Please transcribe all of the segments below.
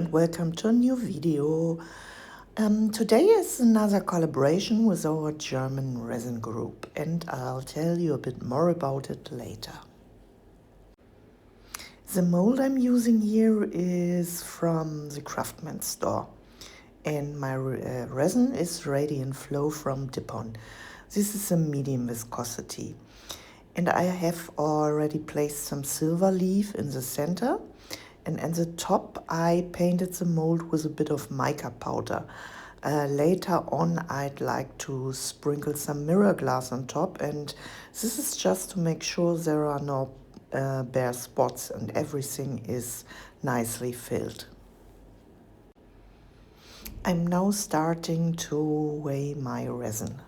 and welcome to a new video. Today is another collaboration with our German resin group, and I'll tell you a bit more about it later. The mold I'm using here is from the Craftsman Store, and my resin is Radiant Flow from Dipon. This is a medium viscosity, and I have already placed some silver leaf in the center. And at the top, I painted the mold with a bit of mica powder. Later on, I'd like to sprinkle some mirror glass on top, and this is just to make sure there are no bare spots and everything is nicely filled. I'm now starting to weigh my resin.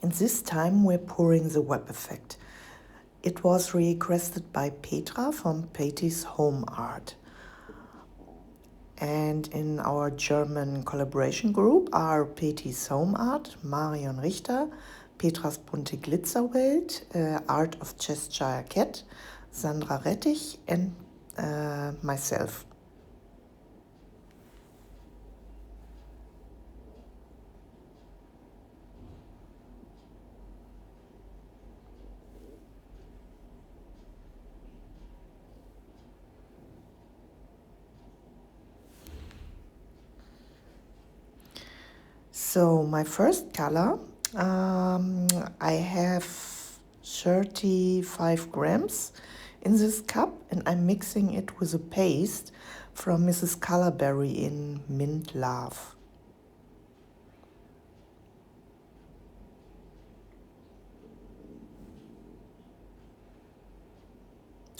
And this time we're pouring the web effect. It was requested by Petra from Petty's Home Art. And in our German collaboration group are Petty's Home Art, Marion Richter, Petras Bunte Glitzerwelt, Art of Cheshire Cat, Sandra Rettich, and myself. So my first color, I have 35 grams in this cup, and I'm mixing it with a paste from Mrs. Colorberry in Mint Love.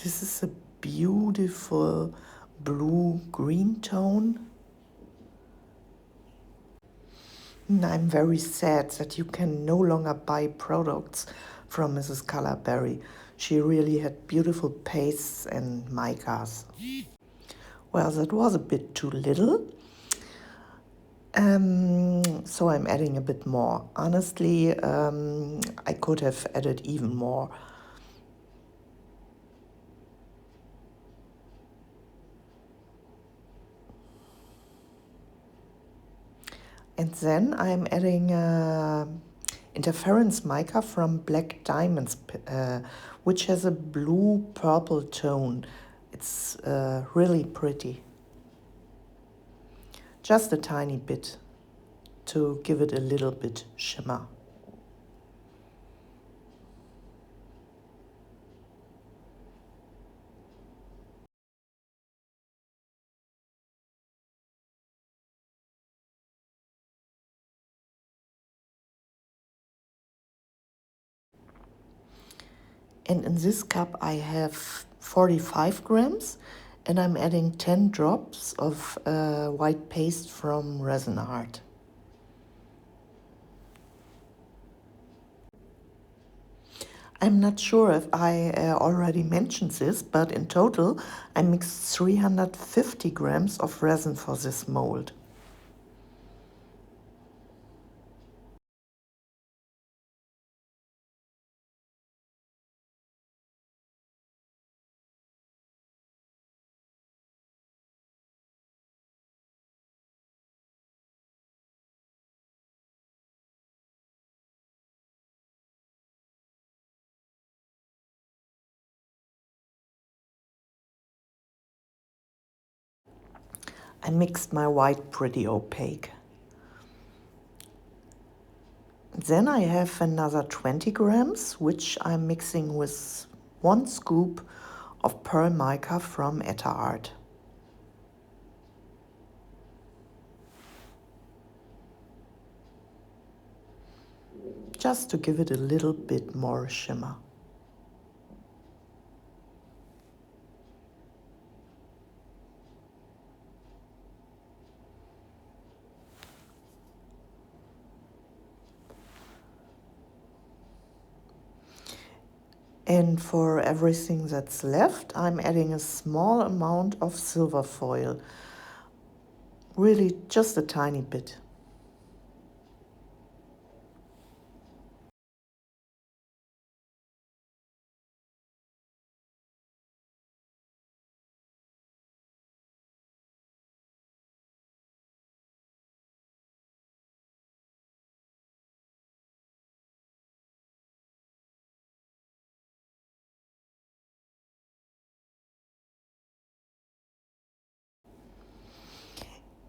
This is a beautiful blue-green tone. And I'm very sad that you can no longer buy products from Mrs. Colorberry. She really had beautiful pastes and micas. Well, that was a bit too little. So I'm adding a bit more. Honestly, I could have added even more. And then I'm adding interference mica from Black Diamonds, which has a blue-purple tone. It's really pretty. Just a tiny bit to give it a little bit shimmer. And in this cup I have 45 grams, and I'm adding 10 drops of white paste from Resin Art. I'm not sure if I already mentioned this, but in total I mixed 350 grams of resin for this mold. I mixed my white pretty opaque. Then I have another 20 grams, which I'm mixing with 1 scoop of pearl mica from Etterart. Just to give it a little bit more shimmer. And for everything that's left, I'm adding a small amount of silver foil. Really just a tiny bit.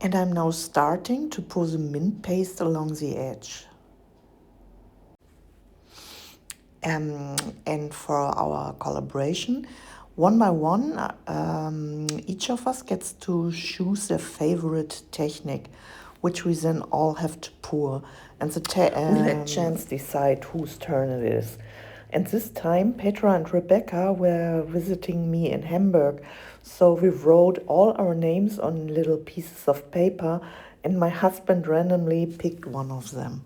And I'm now starting to pour the mint paste along the edge. And for our collaboration, one by one, each of us gets to choose their favorite technique, which we then all have to pour. And we let chance decide whose turn it is. And this time, Petra and Rebecca were visiting me in Hamburg, so we wrote all our names on little pieces of paper, and my husband randomly picked one of them.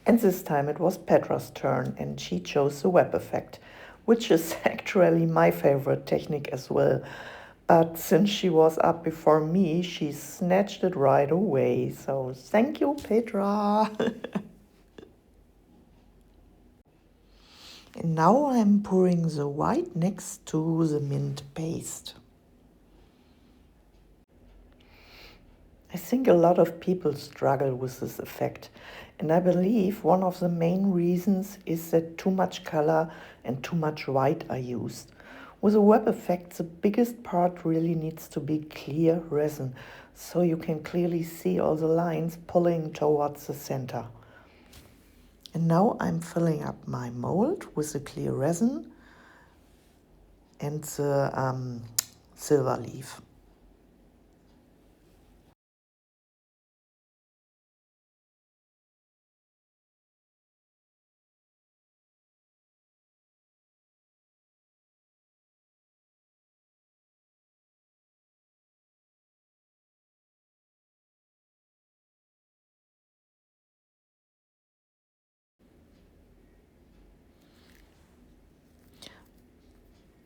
And this time it was Petra's turn, and she chose the web effect, which is actually my favorite technique as well. But since she was up before me, she snatched it right away. So thank you, Petra. And now I'm pouring the white next to the mint paste. I think a lot of people struggle with this effect, and I believe one of the main reasons is that too much color and too much white are used. With a web effect, the biggest part really needs to be clear resin, so you can clearly see all the lines pulling towards the center. And now I'm filling up my mold with the clear resin and the silver leaf.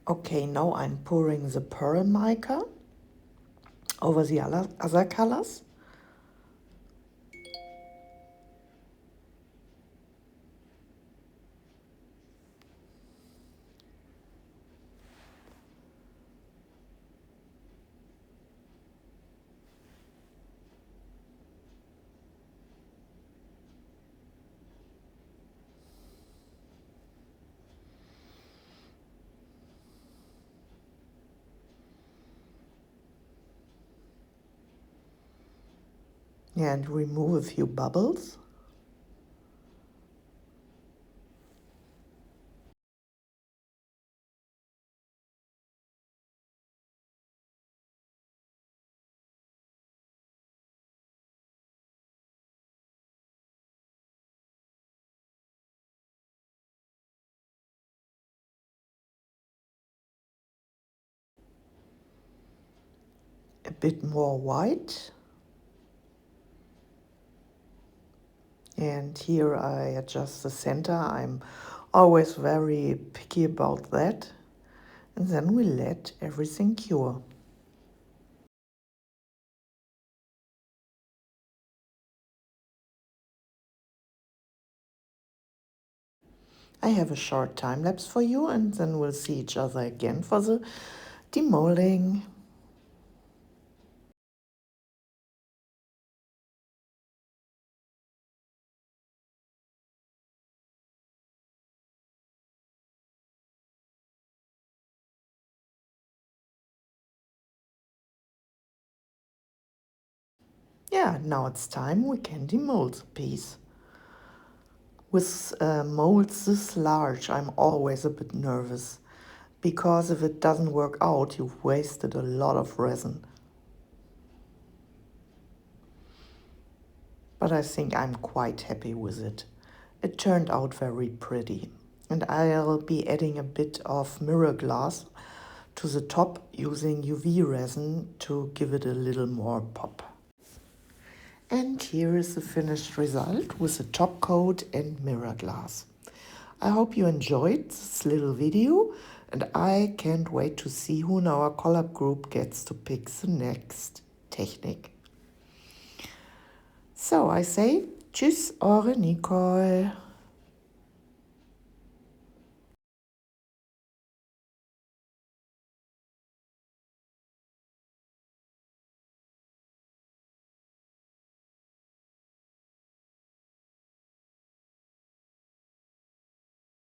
Okay, now I'm pouring the pearl mica over the other colors. Yeah, and remove a few bubbles. A bit more white. And here I adjust the center. I'm always very picky about that. And then we let everything cure. I have a short time lapse for you, and then we'll see each other again for the demolding. Yeah, now it's time we can demold the piece. With molds this large, I'm always a bit nervous, because if it doesn't work out, you've wasted a lot of resin. But I think I'm quite happy with it. It turned out very pretty. And I'll be adding a bit of mirror glass to the top using UV resin to give it a little more pop. And here is the finished result with the top coat and mirror glass. I hope you enjoyed this little video, and I can't wait to see who in our collab group gets to pick the next technique. So I say, tschüss, eure Nicole.